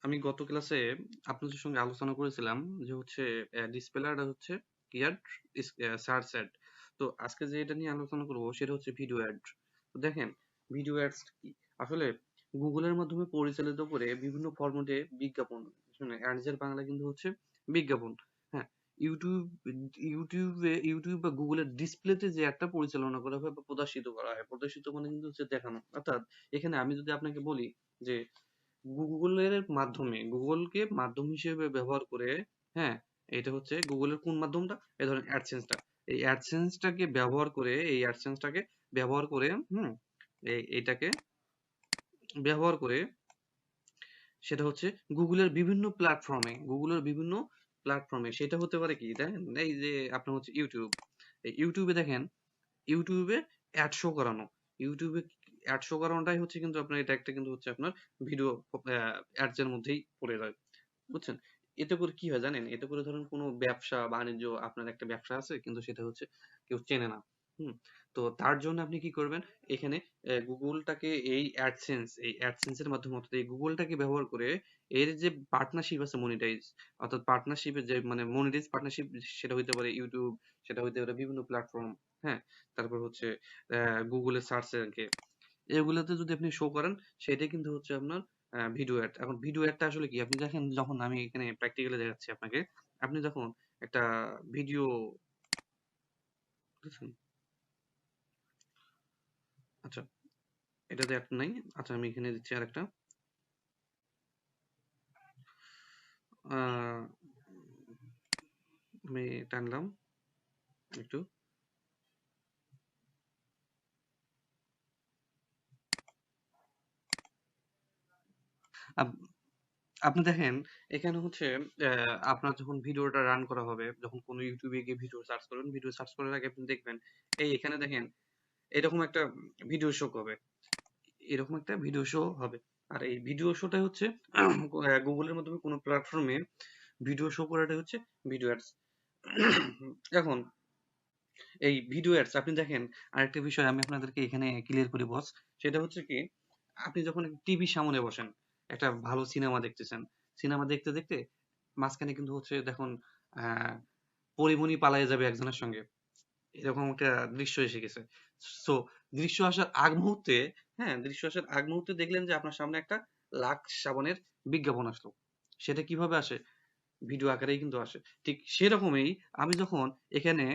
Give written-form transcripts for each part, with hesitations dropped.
আমি গত ক্লাসে আপনাদের সঙ্গে আলোচনা করেছিলাম যে হচ্ছে ডিসপ্লে আর হচ্ছে কি অ্যাড, সার্চ অ্যাড। তো আজকে যে এটা নিয়ে আলোচনা করব সেটা হচ্ছে ভিডিও অ্যাড। তো দেখেন, ভিডিও অ্যাডস কি আসলে গুগলের মাধ্যমে পরিচালিত করে বিভিন্ন ফরম্যাটে বিজ্ঞাপন, অ্যাডস এর বাংলা কিন্তু হচ্ছে বিজ্ঞাপন। হ্যাঁ, ইউটিউব ইউটিউব বা গুগলের ডিসপ্লেতে যে একটা পরিচালনা করা হয় বা প্রদর্শিত করা হয়, প্রদর্শিত মানে কিন্তু হচ্ছে দেখানো। অর্থাৎ এখানে আমি যদি আপনাকে বলি যে গুগলের মাধ্যমে, গুগলকে মাধ্যম হিসেবে ব্যবহার করে, হ্যাঁ, এটা হচ্ছে গুগলের কোন মাধ্যমটা, এই ধরেন অ্যাডসেন্সটা, এই অ্যাডসেন্সটাকে ব্যবহার করে, এই অ্যাডসেন্সটাকে ব্যবহার করে, এইটাকে ব্যবহার করে সেটা হচ্ছে গুগলের বিভিন্ন প্ল্যাটফর্মে সেটা হতে পারে কি দেখেন, এই যে আপনার হচ্ছে ইউটিউব, এই ইউটিউবে দেখেন, ইউটিউবে অ্যাড শো করানো, ইউটিউবে অ্যাড শো করানোটাই হচ্ছে কিন্তু আপনার, এটা একটা কিন্তু হচ্ছে আপনার ভিডিও অ্যাডস এর মধ্যেই পড়ে যায়, বুঝছেন? এতে করে কি হয় জানেন, এতে করে ধরুন কোনো ব্যবসা বাণিজ্য, আপনার একটা ব্যবসা আছে কিন্তু সেটা হচ্ছে কেউ চেনে না। হুম, তো তার জন্য আপনি কি করবেন, এখানে গুগলটাকে, এই অ্যাডসেন্স এর মাধ্যমে, অর্থাৎ এই গুগলটাকে ব্যবহার করে এর যে পার্টনারশিপ আছে, মনিটাইজ, অর্থাৎ পার্টনারশিপের যে মানে মনিটাইজ পার্টনারশিপ, সেটা হইতে পারে ইউটিউব, সেটা হইতে পারে বিভিন্ন প্ল্যাটফর্ম, হ্যাঁ, তারপর হচ্ছে গুগলের সার্চ র্যাঙ্কে, এগুলোতে যদি আপনি শো করেন, সেটাই কিন্তু হচ্ছে আপনার ভিডিও অ্যাড। এখন ভিডিও অ্যাডটা আসলে কি, আপনি দেখেন, যখন আমি এখানে প্র্যাকটিক্যালি দেখাচ্ছি আপনাকে, আপনি যখন একটা ভিডিও, বুঝছেন? আচ্ছা, এটাতে অ্যাড নাই। আচ্ছা, আমি এখানে দিচ্ছি আরেকটা। আহ, আমি টানলাম একটু। আপ- আপনি দেখেন, এখানে হচ্ছে আপনার যখন ভিডিওটা রান করা হবে, যখন কোনো ইউটিউবে গিয়ে ভিডিও সার্চ করবেন, ভিডিও সার্চ করার আগে আপনি দেখবেন, এই এখানে দেখেন এরকম একটা ভিডিও শো হবে, এরকম একটা ভিডিও শো হবে। আর এই ভিডিও শোটা হচ্ছে গুগলের মাধ্যমে কোনো প্ল্যাটফর্মে ভিডিও শো করাটা হচ্ছে ভিডিও অ্যাডস। এখন এই ভিডিও অ্যাডস আপনি দেখেন, আরেকটা বিষয় আমি আপনাদেরকে এখানে ক্লিয়ার করি বস, সেটা হচ্ছে কি, আপনি যখন টিভির সামনে বসেন, একটা ভালো সিনেমা দেখতেছেন, সিনেমা দেখতে দেখতে মাঝখানে কিন্তু হচ্ছে দেখুন, আহ পরিমণি পালায়ে যাবে একজনের সঙ্গে, এরকম একটা দৃশ্য এসে গেছে। সো দৃশ্য আসার আগ মুহূর্তে দেখলেন যে আপনার সামনে একটা লাক্স সাবানের বিজ্ঞাপন আসলো। সেটা কিভাবে আসে? ভিডিও আকারেই কিন্তু আসে। ঠিক সেরকমই আমি যখন এখানে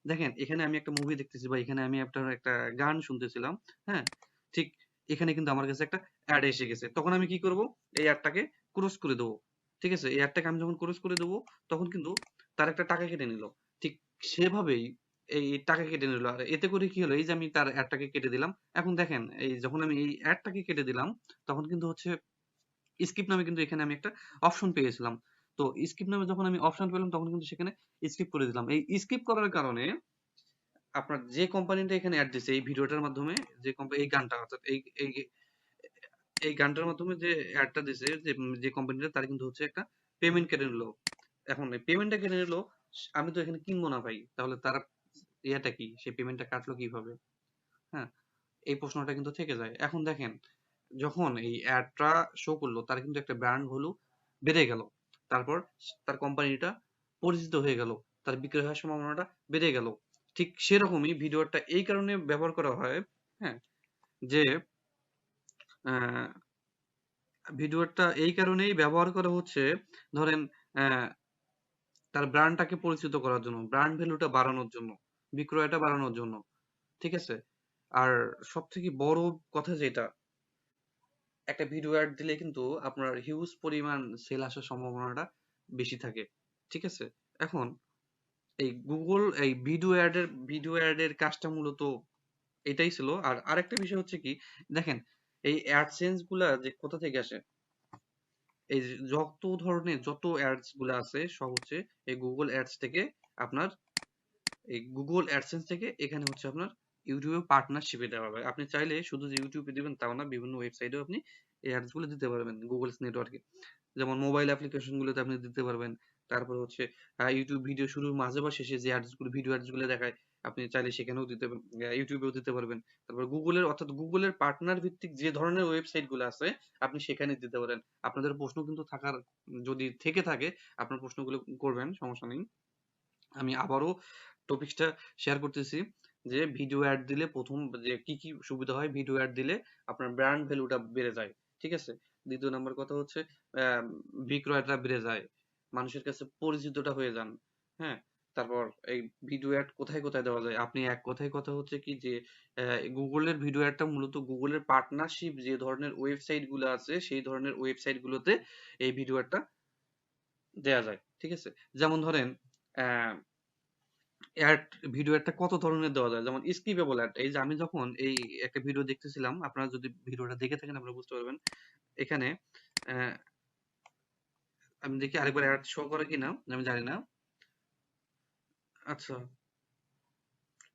দেখেন, এখানে আমি একটা মুভি দেখতেছি বা এখানে আমি একটা গান শুনতেছিলাম, হ্যাঁ? ঠিক এখানে কিন্তু আমার কাছে একটা অ্যাড এসে গেছে। তখন আমি কি করব? এই অ্যাডটাকে ক্রস করে দেবো। ঠিক আছে? এই অ্যাডটাকে আমি যখন ক্রস করে দেবো, তখন কিন্তু তার একটা টাকা কেটে নিল। ঠিক সেভাবেই এই টাকা কেটে নিল। আর এতে করে কি হলো? এই যে আমি তার অ্যাডটাকে কেটে দিলাম। এখন দেখেন, এই যখন আমি এই অ্যাডটাকে কেটে দিলাম, তখন কিন্তু হচ্ছে স্কিপ নামে কিন্তু এখানে আমি একটা অপশন পেয়েছিলাম। তো স্কিপ নামে যখন আমি অপশন পেলাম, তখন কিন্তু সেখানে স্কিপ করে দিলাম। এই স্কিপ করার কারণে আপনার যে কোম্পানিটা এখানে অ্যাড দিছে এই ভিডিওটার মাধ্যমে, যে কোম্পানি এই গানটা, অর্থাৎ এই এই গানটার মাধ্যমে যে অ্যাডটা দিছে, যে কোম্পানিটা, তার কিন্তু হচ্ছে একটা পেমেন্ট কেটে নিল। এখন এই পেমেন্টটা কেটে নিল, আমি তো এখানে কিনবো না ভাই, তাহলে তারা ইয়েটা কি, সেই পেমেন্টটা কাটলো কিভাবে? হ্যাঁ, এই প্রশ্নটা কিন্তু থেকে যায়। এখন দেখেন, যখন এই অ্যাডটা শো করলো, তার কিন্তু একটা ব্র্যান্ড ভ্যালু বেড়ে গেল। তারপর তার কোম্পানিটা পরিচিত হয়ে গেল, তার বিক্রয় হওয়ার সম্ভাবনাটা বেড়ে গেল। ঠিক সেরকমই ভিডিওটা এই কারণে ব্যবহার করা হয়, হ্যাঁ, যে আহ, ভিডিওটা এই কারণেই ব্যবহার করা হচ্ছে, ধরেন আহ, তার ব্র্যান্ডটাকে পরিচিত করার জন্য, ব্র্যান্ড ভ্যালুটা বাড়ানোর জন্য, বিক্রয়টা বাড়ানোর জন্য, ঠিক আছে? আর সব থেকে বড় কথা যেটা, একটা ভিডিও অ্যাড দিলে কিন্তু আপনার হিউজ পরিমাণ সেল আসার সম্ভাবনাটা বেশি থাকে, ঠিক আছে? এখন এই গুগল এই ভিডিও অ্যাডের কাজটা মূলত এটাই ছিল। আর আরেকটা বিষয় হচ্ছে কি, দেখেন, এই অ্যাডসেন্স গুলা যে কোথা থেকে আসে, এই যে যত অ্যাডস গুলা আছে সব হচ্ছে এই গুগল অ্যাডস থেকে, আপনার এই গুগল অ্যাডসেন্স থেকে এখানে হচ্ছে আপনার ইউটিউবে পার্টনারশিপে দেওয়া হবে। আপনি চাইলে শুধু যে ইউটিউবে দিবেন তাও না, বিভিন্ন ওয়েবসাইটেও আপনি এই অ্যাডস গুলো দিতে পারবেন গুগলস নেটওয়ার্কে। যেমন মোবাইল অ্যাপ্লিকেশন গুলোতে আপনি দিতে পারবেন। তারপর হচ্ছে ইউটিউব ভিডিও শুরুর মাঝে বা শেষে যে অ্যাডস গুলো, ভিডিও অ্যাডস গুলো দেখায়, আপনি চাইলে সেখানেও দিতে ইউটিউবেও দিতে পারবেন। তারপর গুগলের অর্থাৎ গুগলের পার্টনার ভিত্তিক যে ধরনের ওয়েবসাইট গুলো আছে আপনি সেখানে দিতে পারেন। আপনাদের প্রশ্ন কিন্তু থাকার যদি থেকে থাকে আপনার প্রশ্নগুলো করবেন, সমস্যা নেই। আমি আবারও টপিকসটা শেয়ার করতেছি যে ভিডিও অ্যাড দিলে প্রথম যে কি কি সুবিধা হয়, ভিডিও অ্যাড দিলে আপনার ব্র্যান্ড ভ্যালুটা বেড়ে যায়, ঠিক আছে। দ্বিতীয় নাম্বার কথা হচ্ছে বিক্রয়টা বেড়ে যায়, মানুষের কাছে পরিচিতটা হয়ে যান। হ্যাঁ, তারপর এই ভিডিও অ্যাড কোথায় কোথায় দেওয়া যায়, আপনি এক কথায় কথা হচ্ছে কি যে গুগলের ভিডিও অ্যাডটা মূলত গুগলের পার্টনারশিপ যে ধরনের ওয়েবসাইট গুলো আছে সেই ধরনের ওয়েবসাইট গুলোতে এই ভিডিও অ্যাডটা দেয়া যায়, ঠিক আছে। যেমন ধরেন আহ অ্যাড, ভিডিও অ্যাডটা কত ধরনের দেওয়া যায়, যেমন স্কিপেবল অ্যাড। এই যে আমি যখন এই একটা ভিডিও দেখতেছিলাম, আপনারা যদি ভিডিওটা দেখে থাকেন আপনারা বুঝতে পারবেন। এখানে আহ, আমি দেখি আরেকবার অ্যাড শো করে কিনা, আমি জানি না। আচ্ছা,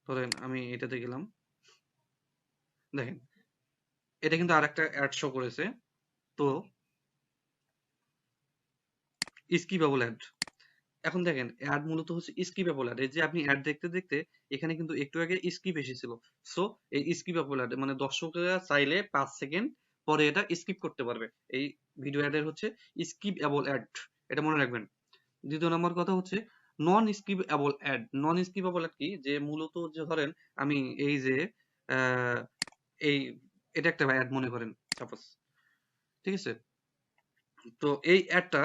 ধরেন আমি এটাতে গেলাম, দেখেন এটা কিন্তু আরেকটা অ্যাড শো করেছে। তো স্কিপেবল অ্যাড, এখন দেখেন অ্যাড মূলত হচ্ছে স্কিপেবল অ্যাড। এই যে আপনি অ্যাড দেখতে দেখতে এখানে কিন্তু একটু আগে স্কিপ এসেছিল। সো এই স্কিপেবল অ্যাড মানে দর্শকরা চাইলে 5 সেকেন্ড পরে এটা স্কিপ করতে পারবে। এই ভিডিও অ্যাডের হচ্ছে স্কিপেবল অ্যাড, এটা মনে রাখবেন। দ্বিতীয় নম্বর কথা হচ্ছে non skippable ad. Non skippable ad কি, যে মূলত যে ধরেন আমি এই যে আহ, এই এটা একটা অ্যাড মনে করেন সাপোজ, ঠিক আছে। তো এই অ্যাডটা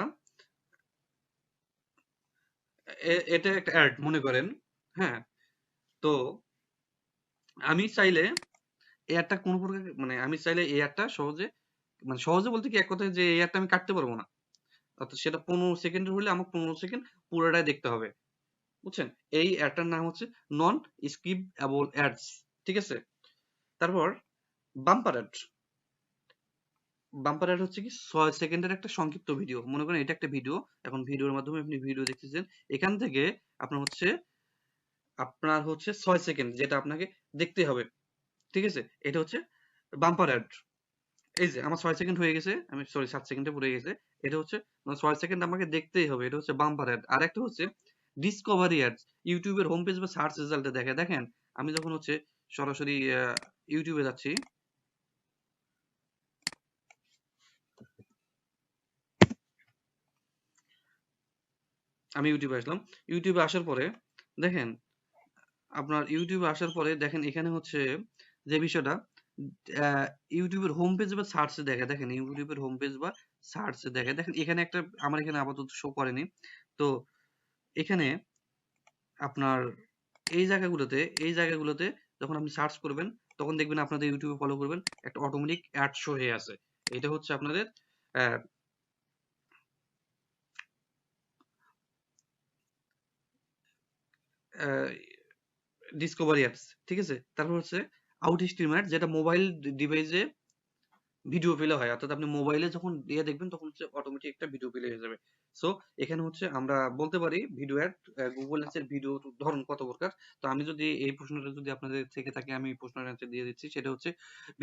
এটা একটা অ্যাড মনে করেন, হ্যাঁ। তো আমি চাইলে এই অ্যাডটা কোনো প্রকার মানে আমি চাইলে এই অ্যাডটা সহজে, মানে সহজে বলতে কি এক কথায় যে এই অ্যাডটা আমি কাটতে পারবো না। অর্থাৎ সেটা 15 সেকেন্ডের হলে আমাকে 15 সেকেন্ড পুরোটাই দেখতে হবে, বুঝছেন। এই অ্যাডটার নাম হচ্ছে নন স্কিপএবল অ্যাডস, ঠিক আছে। তারপর বাম্পার অ্যাড। বাম্পার অ্যাড হচ্ছে কি 6 সেকেন্ডের একটা সংক্ষিপ্ত ভিডিও, মনে করেন এটা একটা ভিডিও, এখন ভিডিওর মাধ্যমে আপনি ভিডিও দেখতেছেন, এখান থেকে আপনার হচ্ছে 6 সেকেন্ড যেটা আপনাকে দেখতে হবে, ঠিক আছে। এটা হচ্ছে বাম্পার অ্যাড। এই যে আমার 6 সেকেন্ড হয়ে গেছে, আমি সরি 7 সেকেন্ডে পড়ে গেছে। এটা হচ্ছে 6 সেকেন্ড আমাকে দেখতেই হবে, এটা হচ্ছে বাম্পার অ্যাড। আর একটা হচ্ছে ডিসকভারি অ্যাডস। ইউটিউবের হোম পেজ বা সার্চ রেজাল্টে দেখে, দেখেন আমি যখন হচ্ছে সরাসরি ইউটিউবে যাচ্ছি, আমি ইউটিউবে আসলাম। ইউটিউবে আসার পরে দেখেন, আপনার ইউটিউবে আসার পরে দেখেন এখানে হচ্ছে যে বিষয়টা আহ, ইউটিউবের হোম পেজ বা সার্চে দেখে, দেখেন ইউটিউবের হোম পেজ বা সার্চে দেখে, দেখেন এখানে একটা আমার এখানে আপাতত শো করেনি। তো এখানে আপনার এই জায়গাগুলোতে যখন আপনি সার্চ করবেন তখন দেখবেন আপনাদের ইউটিউবে ফলো করবেন একটা অটোমেটিক অ্যাড শো হয়ে আছে। এটা হচ্ছে আপনাদের ডিসকভারি অ্যাপস, ঠিক আছে। তারপর হচ্ছে আউট স্ট্রিমার, যেটা মোবাইল ডিভাইসে ভিডিও প্লে হয়, অর্থাৎ আপনি মোবাইলে যখন দিয়ে দেখবেন তখন হচ্ছে অটোমেটিক একটা ভিডিও প্লে হয়ে যাবে। সো এখানে হচ্ছে আমরা বলতে পারি ভিডিও অ্যাড, গুগল অ্যাডস এর ভিডিও ধরন কত প্রকার। তো আমি যদি এই প্রশ্নটা যদি আপনাদের থেকে থাকে আমি এই প্রশ্নের অ্যান্সার দিয়ে দিচ্ছি, সেটা হচ্ছে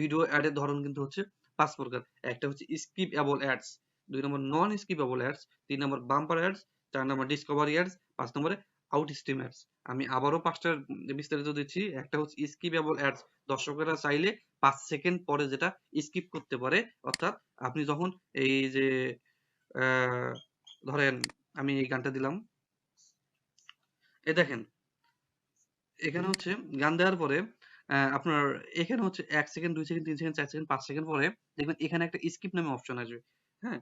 ভিডিও অ্যাড এর ধরন কিন্তু হচ্ছে 5 প্রকার। একটা হচ্ছে স্কিপএবল অ্যাডস, 2 নম্বর নন স্কিপএবল অ্যাডস, 3 নম্বর বাম্পার অ্যাডস, 4 নম্বর ডিসকভারি অ্যাডস, 5 নম্বরে আউট স্ট্রিম অ্যাডস। আমি আবারও 5টা বিস্তারিত দিচ্ছি। একটা হচ্ছে স্কিপএবল অ্যাডস, দর্শকেরা চাইলে 5 সেকেন্ড পরে যেটা স্কিপ করতে পারে। অর্থাৎ আপনি যখন এই যে আহ, ধরেন আমি এই গানটা দিলাম, এ দেখেন এখানে হচ্ছে গান দেওয়ার পরে আপনার এখানে হচ্ছে 1 second, 2 second, 3 second, 4 second, 5 second পরে দেখবেন এখানে একটা স্কিপ নামে অপশন আসবে। হ্যাঁ,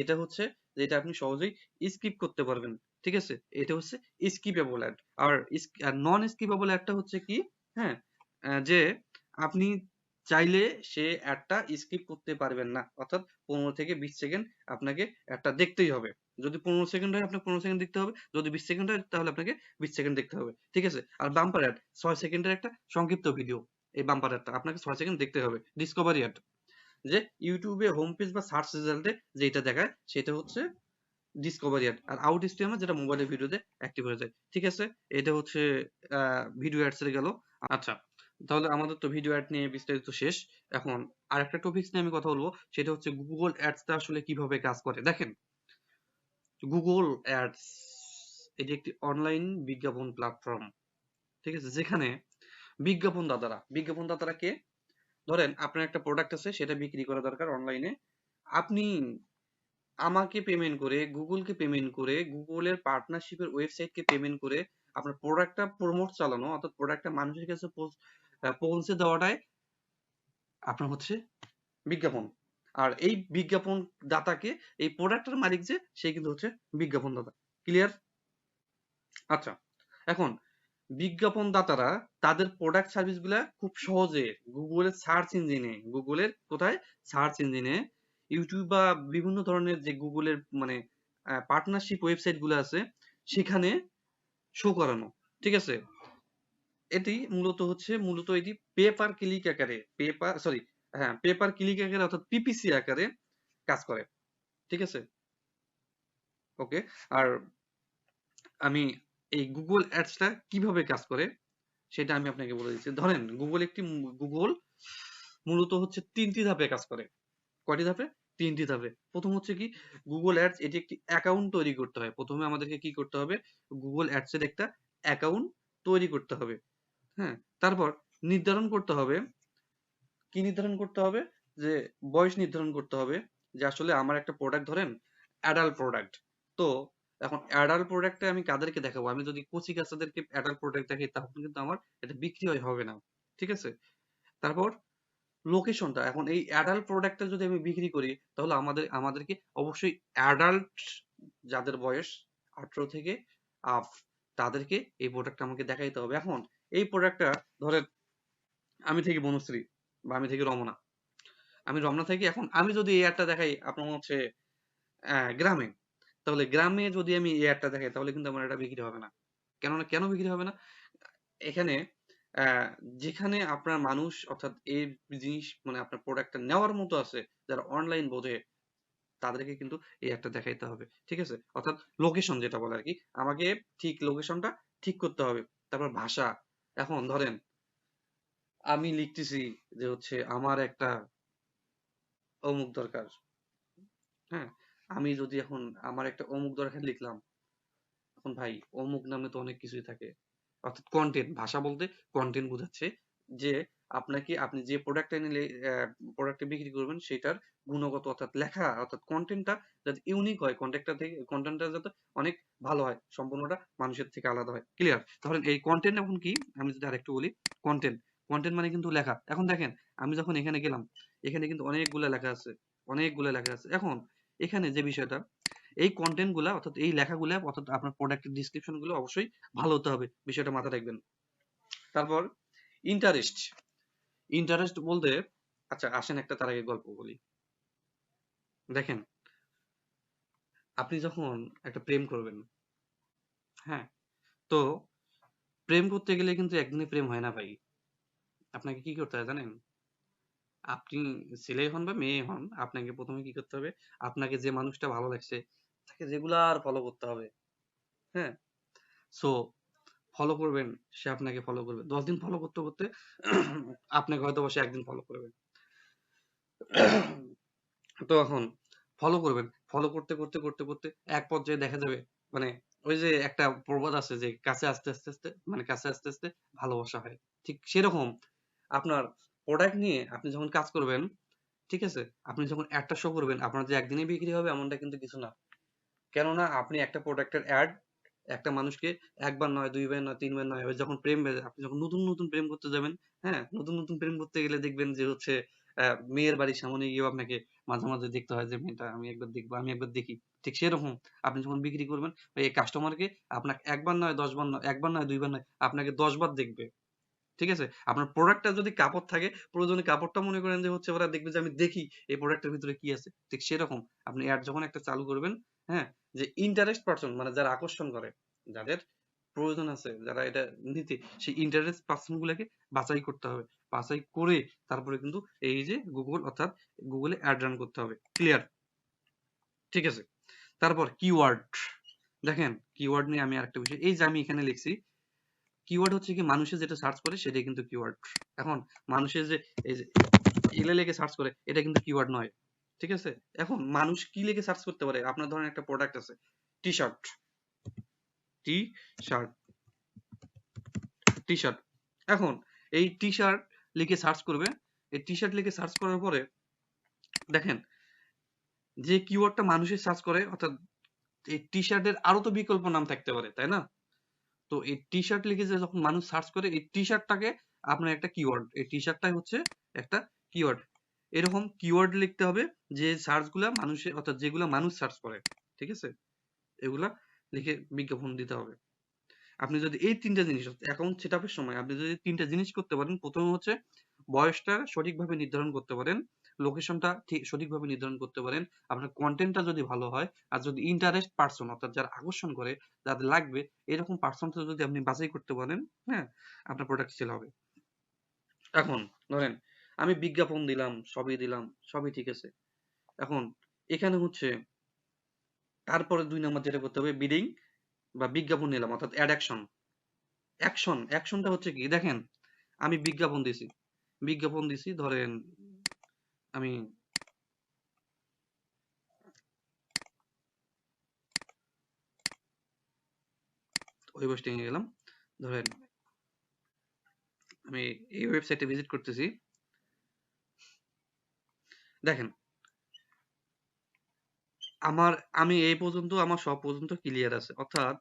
এটা হচ্ছে যেটা আপনি সহজেই স্কিপ করতে পারবেন, ঠিক আছে। এটা হচ্ছে স্কিপেবল অ্যাড। আর নন স্কিপেবল অ্যাডটা হচ্ছে কি, হ্যাঁ, যে আপনি চাইলে সে অ্যাডটা স্কিপ করতে পারবেন না, অর্থাৎ 15 থেকে 20 সেকেন্ড আপনাকে অ্যাডটা দেখতেই হবে। যদি 15 সেকেন্ড হয় আপনাকে 15 সেকেন্ড দেখতে হবে, যদি 20 সেকেন্ড হয় তাহলে আপনাকে 20 সেকেন্ড দেখতে হবে, ঠিক আছে। আর বাম্পার অ্যাড 6 সেকেন্ডের একটা সংক্ষিপ্ত ভিডিও, এই বাম্পার অ্যাডটা আপনাকে 6 সেকেন্ড দেখতে হবে। ডিসকভারি অ্যাড, যে ইউটিউবে হোম পেজ বা সার্চ রেজাল্টে যেটা দেখায় সেটা হচ্ছে ডিসকভারি অ্যাড। আর আউট স্টিমার যেটা মোবাইলের ভিডিওতে অ্যাক্টিভ হয়ে যায়, ঠিক আছে। এটা হচ্ছে ভিডিও অ্যাডস এর গেল। আচ্ছা, তাহলে আমাদের তো ভিডিও অ্যাড নিয়ে বিস্তারিত শেষ। এখন আরেকটা টপিকস নিয়ে আমি কথা বলবো, সেটা হচ্ছে গুগল অ্যাডসটা আসলে কিভাবে কাজ করে। দেখেন গুগল অ্যাডস এটি একটি অনলাইন বিজ্ঞাপন প্ল্যাটফর্ম, ঠিক আছে, যেখানে বিজ্ঞাপনদাতারা কে, ধরেন আপনার একটা প্রোডাক্ট আছে, সেটা বিক্রি করা দরকার অনলাইনে, আপনি আমাকে পেমেন্ট করে, গুগলকে পেমেন্ট করে, গুগলের পার্টনারশিপের ওয়েবসাইটকে পেমেন্ট করে আপনার প্রোডাক্টটা প্রমোট চালানো, অর্থাৎ প্রোডাক্টটা মানুষের কাছে পৌঁছে দেওয়াটাই আপনার হচ্ছে বিজ্ঞাপন। আর এই বিজ্ঞাপন দাতাকে, এই প্রোডাক্টের মালিক যে, সে কিন্তু হচ্ছে বিজ্ঞাপন দাতা। ক্লিয়ার? আচ্ছা, এখন বিজ্ঞাপন দাতারা তাদের প্রোডাক্ট সার্ভিস গুলা খুব সহজে গুগলের কোথায়, সার্চ ইঞ্জিনে, ইউটিউব বা বিভিন্ন ধরনের যে গুগলের মানে পার্টনারশিপ ওয়েবসাইট গুলো আছে, সেখানে শো করানো। ঠিক আছে, এটি মূলত এটি পেপার ক্লিক আকারে, পেপার ক্লিক আকারে, অর্থাৎ পিপিসি আকারে কাজ করে। ঠিক আছে, ওকে। আর আমি এই গুগল অ্যাডসটা কিভাবে কাজ করে সেটা আমি আপনাকে বলে দিচ্ছি। ধরেন গুগল মূলত হচ্ছে ৩টি ধাপে কাজ করে। কয়টি ধাপে? ৩টি ধাপে। প্রথম হচ্ছে কি, গুগল অ্যাডস এটি একটি অ্যাকাউন্ট তৈরি করতে হয়। প্রথমে আমাদেরকে কি করতে হবে? গুগল অ্যাডস এর একটা অ্যাকাউন্ট তৈরি করতে হবে। হ্যাঁ, তারপর নির্ধারণ করতে হবে, কি নির্ধারণ করতে হবে? যে বয়স নির্ধারণ করতে হবে, যে আসলে আমার একটা প্রোডাক্ট, ধরেন অ্যাডাল্ট প্রোডাক্ট। তো এখন অ্যাডাল্ট প্রোডাক্টে আমি কাদেরকে দেখাবো? আমি যদি কচি কাচাদেরকে অ্যাডাল্ট প্রোডাক্ট দেখাই, তখন কিন্তু আমার এটা বিক্রি হবে না। ঠিক আছে, তারপর লোকেশনটা, এখন এই অ্যাডাল্ট প্রোডাক্টটা যদি আমি বিক্রি করি, তাহলে আমাদেরকে অবশ্যই অ্যাডাল্ট, যাদের বয়স 18 থেকে আপ, তাদেরকে এই প্রোডাক্টটা আমাকে দেখাইতে হবে। এখন এই প্রোডাক্টটা, ধরেন আমি থাকি বনশ্রী, বা আমি থাকি রমনা, আমি রমনা থাকি, এখন আমি যদি এই অ্যাডটা দেখাই আপনার হচ্ছে গ্রামে, তাহলে গ্রামে যদি আমি এই অ্যাডটা দেখাই, তাহলে কিন্তু আমার এটা বিক্রি হবে না। কেন বিক্রি হবে না? এখানে আহ, যেখানে আপনার মানুষ, অর্থাৎ এই জিনিস মানে আপনার প্রোডাক্টটা নেওয়ার মতো আছে, যারা অনলাইন বোঝে, তাদেরকে কিন্তু এই একটা দেখাইতে হবে। ঠিক আছে, অর্থাৎ লোকেশন যেটা বলে আর কি, আমাকে ঠিক লোকেশনটা ঠিক করতে হবে। তারপর ভাষা, এখন ধরেন আমি লিখতেছি যে হচ্ছে আমার একটা অমুক দরকার। হ্যাঁ, আমি যদি এখন আমার একটা অমুক দরকার লিখলাম, এখন ভাই অমুক নামে তো অনেক কিছুই থাকে, অর্থাৎ কন্টেন্ট, ভাষা বলতে কন্টেন্ট বোঝাচ্ছে, যে আপনি যে প্রোডাক্টটা নিলে, প্রোডাক্টটা বিক্রি করবেন, সেটার গুণগত, অর্থাৎ লেখা, অর্থাৎ কন্টেন্টটা যাতে ইউনিক হয়, কন্টেন্টটা যাতে অনেক ভালো হয়, সম্পূর্ণটা মানুষের থেকে আলাদা হয়। ক্লিয়ার? ধরেন এই কন্টেন্ট এখন কি, আমি যদি আরেকটু বলি, কন্টেন্ট কন্টেন্ট মানে কিন্তু লেখা। এখন দেখেন, আমি যখন এখানে গেলাম, এখানে কিন্তু অনেকগুলা লেখা আছে। এখন এখানে যে বিষয়টা, এই কন্টেন্ট গুলা, অর্থাৎ এই লেখাগুলা, অর্থাৎ আপনার প্রোডাক্টের ডিসক্রিপশন গুলো অবশ্যই ভালো হতে হবে, বিষয়টা মাথায় রাখবেন। তারপর ইন্টারেস্ট, ইন্টারেস্ট বলতে, আচ্ছা আসেন একটা তার আগে গল্প বলি। দেখেন, আপনি যখন একটা প্রেম করবেন, হ্যাঁ, তো প্রেম করতে গেলে কিন্তু একদিনে প্রেম হয় না ভাই। আপনাকে কি করতে হয় জানেন? আপনি ছেলে হন বা মেয়ে হন, আপনাকে প্রথমে কি করতে হবে? আপনাকে যে মানুষটা ভালো লাগছে, তাকে রেগুলার ফলো করতে হবে। হ্যাঁ, সো ফলো করবেন, সে আপনাকে ফলো করবে 10 দিন ফলো করতে করতে, আপনাকে হয়তো বা সে একদিন ফলো করবে। তো এখন ফলো করবেন, ফলো করতে করতে করতে করতে এক পর্যায়ে দেখা যাবে, মানে ওই যে একটা প্রবাদ আছে যে কাছে আস্তে আস্তে আস্তে, মানে কাছে আস্তে আস্তে ভালোবাসা হয়। ঠিক সেরকম আপনার প্রোডাক্ট নিয়ে আপনি যখন কাজ করবেন, ঠিক আছে, আপনি যখন একটা শো করবেন, আপনার যে একদিনে বিক্রি হবে এমনটা কিন্তু কিছু না। কেননা আপনি একটা প্রোডাক্টের অ্যাড একটা মানুষকে একবার নয়, দুইবার নয়, তিনবার নয়, এবার যখন আপনি যখন নতুন নতুন প্রেম করতে যাবেন, হ্যাঁ, নতুন নতুন প্রেম করতে গেলে দেখবেন যে হচ্ছে মেয়ের বাড়ির সামনে গিয়েও আপনাকে মাঝে মাঝে দেখতে হয় যে মেয়েটা আমি একবার দেখবো, আমি একবার দেখি। ঠিক সেরকম আপনি যখন বিক্রি করবেন, এই কাস্টমারকে আপনাকে একবার নয়, 10 বার নয়, একবার নয়, দুইবার নয়, আপনাকে 10 বার দেখবে। ঠিক আছে, আপনার প্রোডাক্টটা যদি কাপড় থাকে, প্রয়োজনে কাপড়টা মনে করেন যে হচ্ছে ওরা দেখবে যে আমি দেখি এই প্রোডাক্টের ভিতরে কি আছে। ঠিক সেরকম আপনি অ্যাড যখন একটা চালু করবেন, হ্যাঁ, যে ইন্টারেস্ট পারসন, মানে যারা আকর্ষণ করে, যাদের প্রয়োজন আছে, যারা এটা নিতে, সেই ইন্টারেস্ট পার্সন গুলাকে বাছাই করতে হবে। বাছাই করে তারপরে কিন্তু এই যে গুগল, অর্থাৎ গুগলে অ্যাড রান করতে হবে। ক্লিয়ার? ঠিক আছে, তারপর কিওয়ার্ড, দেখেন কিওয়ার্ড নিয়ে আমি আরেকটা বিষয়, এই যে আমি এখানে লিখছি, কিওয়ার্ড হচ্ছে কি, মানুষে যেটা সার্চ করে সেটাই কিন্তু কিওয়ার্ড। এখন মানুষের যে এই যে এলে লেগে সার্চ করে, এটা কিন্তু কিওয়ার্ড নয়। ঠিক আছে, এখন মানুষ কি লিখে সার্চ করতে পারে? আপনার ধরেন একটা প্রোডাক্ট আছে, T shirt, T shirt, T shirt. এখন এই টি শার্ট লিখে সার্চ করবে। এই টি শার্ট লিখে সার্চ করার পরে দেখেন যে কিওয়ার্ডটা মানুষের সার্চ করে, অর্থাৎ এই টি শার্টের আরো তো বিকল্প নাম থাকতে পারে, তাই না? তো এই টি শার্ট লিখে যে যখন মানুষ সার্চ করে, এই টি শার্টটাকে আপনার একটা কিওয়ার্ড, এই টি শার্টটাই হচ্ছে একটা কিওয়ার্ড। এরকম কিওয়ার্ড লিখতে হবে যে সার্চ গুলা মানুষের, অর্থাৎ যেগুলা মানুষ সার্চ করে, ঠিক আছে, এগুলা লিখে বিজ্ঞাপন দিতে হবে। আপনি যদি এই তিনটা জিনিস অ্যাকাউন্ট সেট আপের সময় আপনি যদি তিনটা জিনিস করতে পারেন, প্রথমে হচ্ছে বয়সটা সঠিকভাবে নির্ধারণ করতে পারেন, লোকেশনটা ঠিক সঠিকভাবে নির্ধারণ করতে পারেন, আপনার কন্টেন্টটা যদি ভালো হয়, আর যদি ইন্টারেস্ট পার্সন, অর্থাৎ যারা আকর্ষণ করে, যাদের লাগবে এরকম পার্সনটা যদি আপনি বাছাই করতে পারেন, হ্যাঁ, আপনার প্রোডাক্ট সেল হবে। এখন ধরেন আমি বিজ্ঞাপন দিলাম, সবই দিলাম, সবই ঠিক আছে। এখন এখানে হচ্ছে তারপরে ২ নাম্বার যেটা করতে হবে, বিডিং বা বিজ্ঞাপন নিলাম, অর্থাৎ অ্যাড অ্যাকশন। অ্যাকশনটা হচ্ছে কি দেখেন, আমি বিজ্ঞাপন দিছি ধরেন আমি ওয়েবসাইটে নিয়ে গেলাম, ধরেন আমি এই ওয়েবসাইটে ভিজিট করতেছি। দেখেন আমি এই পর্যন্ত আমার সব পর্যন্ত ক্লিয়ার আছে, অর্থাৎ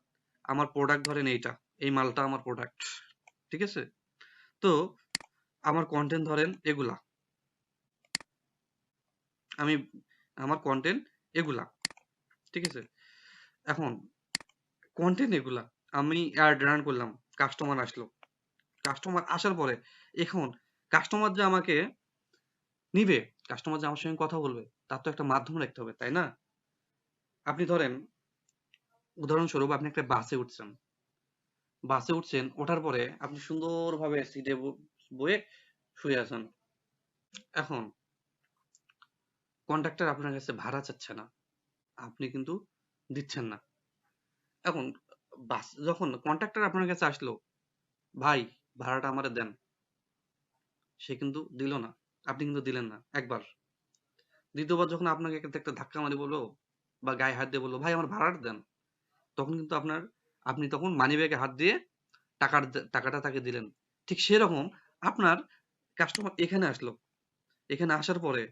আমার প্রোডাক্ট ধরেন এইটা, এই মালটা আমার প্রোডাক্ট, ঠিক আছে। তো আমার কন্টেন্ট ধরেন এগুলা, আমি আমার কন্টেন্ট এগুলা, ঠিক আছে। এখন কন্টেন্ট এগুলা, আমি অ্যাড রান করলাম, কাস্টমার আসলো, কাস্টমার আসার পরে এখন কাস্টমার যে আমাকে নিবে, কাস্টমার যে আমার সঙ্গে কথা বলবে, তার তো একটা মাধ্যম রাখতে হবে, তাই না? আপনি ধরেন উদাহরণস্বরূপ আপনি একটা বাসে উঠছেন, ওঠার পরে আপনি সুন্দরভাবে সিটে বয়ে শুয়ে আছেন। এখন কন্ডাক্টর আপনার কাছে ভাড়া চাচ্ছে না, আপনি কিন্তু দিচ্ছেন না। এখন বাস যখন কন্ট্রাক্টর আপনার কাছে আসলো, ভাই ভাড়াটা আমারে দেন, সে কিন্তু দিল না, আপনি কিন্তু দিলেন না একবার। দ্বিতীয়বার যখন আপনাকে একটা ধাক্কা মারি বললো বা গায়ে হাত দিয়ে বললো, ভাই আমার ভাড়াটা দেন, তখন কিন্তু আপনি তখন মানিব্যাগে হাত দিয়ে টাকাটা তাকে দিলেন। ঠিক সেরকম আপনার কাস্টমার এখানে আসলো, এখানে আসার পরে,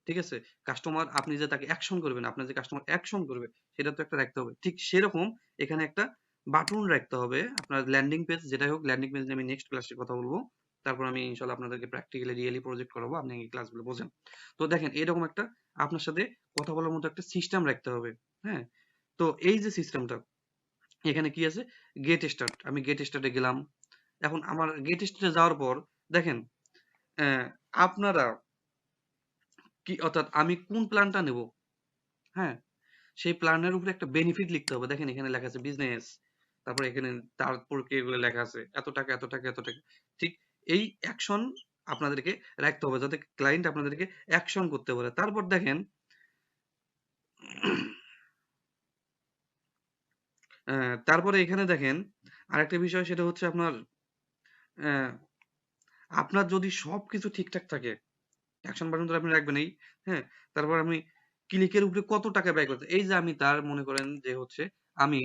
ঠিক আছে, কাস্টমার আপনি যে তাকে অ্যাকশন করবেন, আপনার যে কাস্টমার অ্যাকশন করবে, সেটা তো একটা রাখতে হবে। ঠিক সেরকম এখানে একটা বাটন রাখতে হবে, আপনার ল্যান্ডিং পেজ যেটাই হোক, ল্যান্ডিং পেজ নিয়ে আমি নেক্সট ক্লাসে কথা বলবো। তারপর আমি ইনশাল্লাহ আপনাদেরকে প্র্যাকটিক্যালি রিয়েলি প্রজেক্ট করাবো, আপনি এই ক্লাসগুলো বোঝেন। তো দেখেন এরকম একটা আপনার সাথে কথা বলার মতো একটা সিস্টেম রাখতে হবে, হ্যাঁ। তো এই যে সিস্টেমটা, এখানে কি আছে, গেট স্টার্ট, আমি গেট স্টার্টে গেলাম। এখন আমার গেট স্টার্টে যাওয়ার পর দেখেন আপনারা কি, অর্থাৎ আমি কোন প্ল্যানটা নেব, হ্যাঁ, সেই প্ল্যানের উপরে একটা বেনিফিট লিখতে হবে। দেখেন এখানে লেখা আছে বিজনেস, তারপর এখানে তারপর কি এগুলো লেখা আছে এত টাকা এত টাকা এত টাকা। ঠিক এই অ্যাকশন আপনাদেরকে রাখতে হবে যাতে ক্লায়েন্ট আপনাদেরকে অ্যাকশন করতে পারে। তারপর দেখেন তারপরে এখানে দেখেন আরেকটা বিষয়, সেটা হচ্ছে আহ, আপনার যদি সবকিছু ঠিকঠাক থাকে, অ্যাকশন বাটন তো আপনি রাখবেন এই, হ্যাঁ। তারপর আমি ক্লিকের উপরে কত টাকা ব্যয় করতে, এই যে আমি তার মনে করেন যে হচ্ছে আমি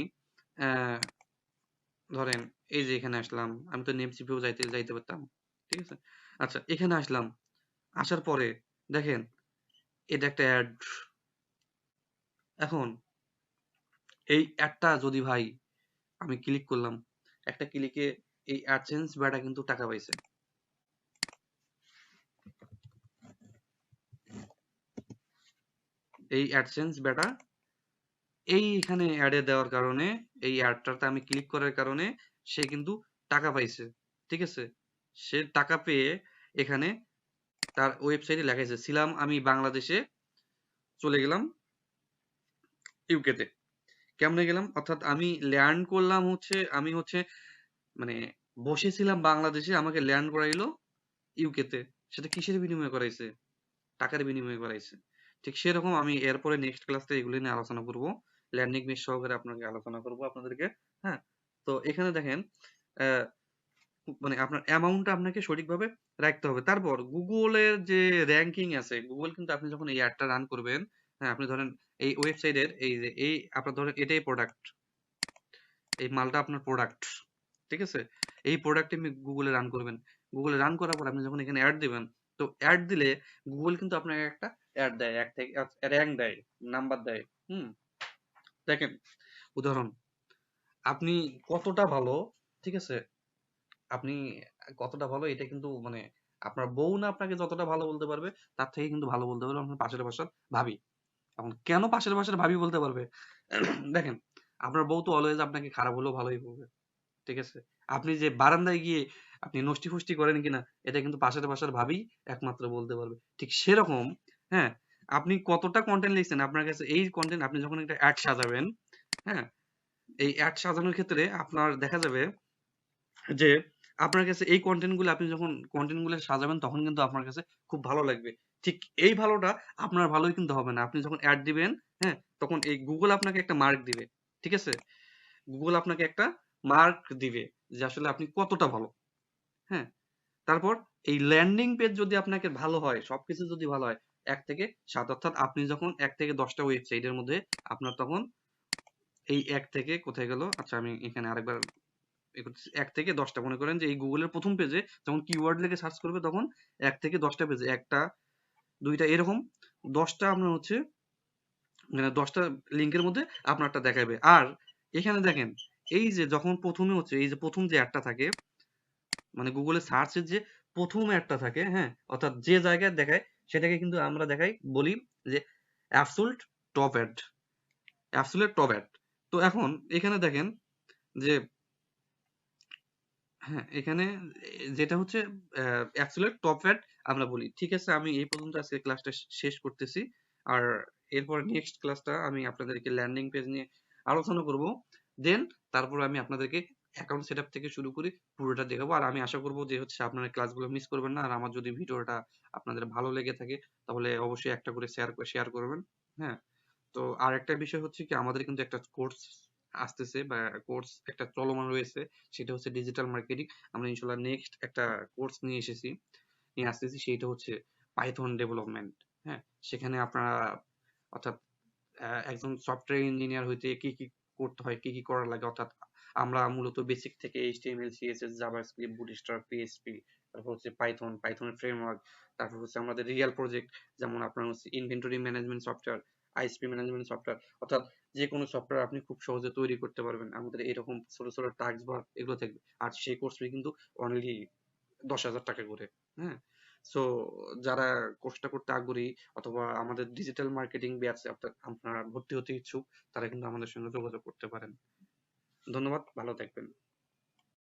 আহ, ধরেন এই যে এখানে আসলাম, আমি তো নেম চিপেও যাইতে যাইতে পারতাম, ঠিক আছে। আচ্ছা এখানে আসলাম, আসার পরে দেখেন এটা একটা অ্যাড। এখন এই অ্যাডটা যদি ভাই আমি ক্লিক করলাম, একটা ক্লিকে এই অ্যাডসেন্স বেটা কিন্তু টাকা পাইছে। এই অ্যাডসেন্স বেটা এইখানে অ্যাডে দেওয়ার কারণে, এই অ্যাডটাতে আমি ক্লিক করার কারণে সে কিন্তু টাকা পাইছে, ঠিক আছে। সে টাকা পেয়ে এখানে তার ওয়েবসাইটে লেখাইছে, ছিলাম আমি বাংলাদেশে, চলে গেলাম ইউকেতে। কেমনে গেলাম, অর্থাৎ আমি ল্যান্ড করলাম হচ্ছে, আমি হচ্ছে মানে বসেছিলাম বাংলাদেশে, আমাকে ল্যান্ড করাইলো ইউকেতে। সেটা কিসের বিনিময়ে করাইছে, টাকার বিনিময়ে করাইছে। ঠিক সেরকম আমি এরপরে নেক্সট ক্লাসে এগুলো নিয়ে আলোচনা করব, ল্যান্ডিং পেজ সহকারে আপনাকে আলোচনা করব আপনাদেরকে, হ্যাঁ। তো এখানে দেখেন আহ, মানে আপনার অ্যামাউন্টটা আপনাকে সঠিকভাবে রাখতে হবে। তারপর গুগলের যে র্যাঙ্কিং আছে, গুগল কিন্তু আপনি যখন এই অ্যাডটা রান করবেন, হ্যাঁ, আপনি ধরেন এই ওয়েবসাইটের এই যে আপনার ধরেন এটাই প্রোডাক্ট, এই মালটা আপনার প্রোডাক্ট, ঠিক আছে। এই প্রোডাক্ট আপনি গুগলে রান করবেন। গুগলে রান করার পর আপনি যখন এখানে অ্যাড দিবেন, তো অ্যাড দিলে গুগল কিন্তু আপনাকে একটা অ্যাড দেয়, এক থেকে র্যাঙ্ক দেয়, নাম্বার দেয়। হুম, দেখেন উদাহরণ, আপনি কতটা ভালো, ঠিক আছে, আপনি কতটা ভালো এটা কিন্তু মানে আপনার বউ না আপনাকে যতটা ভালো বলতে পারবে, তার থেকে কিন্তু ভালো বলতে পারবে আপনার পাশের বাসার ভাবি। এখন কেন পাশের বাসার ভাবি বলতে পারবে? দেখেন, আপনার বউ তো অলওয়েজ আপনাকে খারাপ হলেও ভালোই বলবে, ঠিক আছে? আপনি যে বারান্দায় গিয়ে আপনি নষ্টি ফষ্টি করেন কিনা, এটা কিন্তু পাশের বাসার ভাবি একমাত্র বলতে পারবে। ঠিক সেরকম, হ্যাঁ, আপনি কতটা কন্টেন্ট লিখছেন, আপনার কাছে এই কন্টেন্ট আপনি যখন একটা অ্যাড সাজাবেন, হ্যাঁ, এই অ্যাড সাজানোর ক্ষেত্রে আপনার দেখা যাবে যে আপনার কাছে এই কন্টেন্ট গুলো আপনি যখন কন্টেন্ট গুলো সাজাবেন তখন কিন্তু আপনার কাছে খুব ভালো লাগবে। ঠিক এই ভালোটা আপনার ভালোই কিন্তু হবে না। আপনি যখন অ্যাড দিবেন, হ্যাঁ, তখন এই গুগল আপনাকে একটা মার্ক দিবে। ঠিক আছে? গুগল আপনাকে একটা মার্ক দিবে যে আসলে আপনি কতটা ভালো। হ্যাঁ? তারপর এই ল্যান্ডিং পেজ যদি আপনাকে ভালো হয়, সবকিছু যদি ভালো হয়, ১ থেকে ৭, অর্থাৎ আপনি যখন ১ থেকে ১০ টা ওয়েবসাইটের মধ্যে আপনার তখন এই ১ থেকে কোথায় গেল? আচ্ছা আমি এখানে আরেকবার ১ থেকে ১০ টা মনে করেন যে এই গুগলের ১ম পেজে যখন কিওয়ার্ড লিখে সার্চ করবে তখন ১ থেকে ১০ টা পেজে ১ টা ২ টা এরকম ১০ টা আপনার হচ্ছে মানে ১০ টা লিঙ্কের মধ্যে আপনারটা দেখাবে। আর এখানে দেখেন এই যে যখন ১ম এ হচ্ছে এই যে ১ম যে অ্যাডটা থাকে মানে গুগলে সার্চের যে ১ম অ্যাডটা থাকে, হ্যাঁ? অর্থাৎ যে জায়গায় দেখায় সেটাকে কিন্তু আমরা দেখাই বলি যে absolute top ad, absolute top ad. তো এখন এখানে দেখেন যে হ্যাঁ, এখানে যেটা হচ্ছে অ্যাবসলিউট টপ ভ্যাট আমরা বলি। ঠিক আছে, আমি এই পর্যন্ত আজকে ক্লাসটা শেষ করতেছি। আর এরপর নেক্সট ক্লাসটা আমি আপনাদেরকে ল্যান্ডিং পেজ নিয়ে আলোচনা করব। দেন তারপর আমি আপনাদেরকে অ্যাকাউন্ট সেটআপ থেকে শুরু করে পুরোটা দেখাবো। আর আমি আশা করব যে হচ্ছে আপনারা ক্লাসগুলো মিস করবেন না। আর আমার যদি ভিডিওটা আপনাদের ভালো লেগে থাকে তাহলে অবশ্যই একটা করে শেয়ার করবেন। হ্যাঁ? তো আরেকটা বিষয় হচ্ছে কি আমাদের কিন্তু একটা কোর্স আসতেছে বা কোর্স একটা চলমান রয়েছে, সেটা হচ্ছে ডিজিটাল মার্কেটিং। আমরা ইনশাল্লাহ নেক্সট একটা কোর্স নিয়ে আসতেছি, সেটা হচ্ছে পাইথন ডেভেলপমেন্ট। হ্যাঁ, সেখানে আপনারা অর্থাৎ একজন সফটওয়্যার ইঞ্জিনিয়ার হইতে কি কি করতে হয়, কি কি করা লাগে, অর্থাৎ আমরা মূলত বেসিক থেকে HTML CSS JavaScript bootstrap PHP, তারপর হচ্ছে পাইথনের ফ্রেমওয়ার্ক, তারপর হচ্ছে আমাদের রিয়েল প্রজেক্ট, যেমন আপনার হচ্ছে inventory management software, ISP management software, অর্থাৎ যে কোনো সফটওয়্যার আপনি খুব সহজে তৈরি করতে পারবেন আমাদের এরকম ছোট ছোট টাস্ক বার এগুলো থাকবে। আর সেই কোর্স ফি কিন্তু অনলি ১০,০০০ টাকা করে। হ্যাঁ, সো যারা কোর্সটা করতে আগ্রহী অথবা আমাদের ডিজিটাল মার্কেটিং ব্যাচে অর্থাৎ আপনারা ভর্তি হতে ইচ্ছুক, তারা কিন্তু আমাদের সঙ্গে যোগাযোগ করতে পারেন। ধন্যবাদ, ভালো থাকবেন।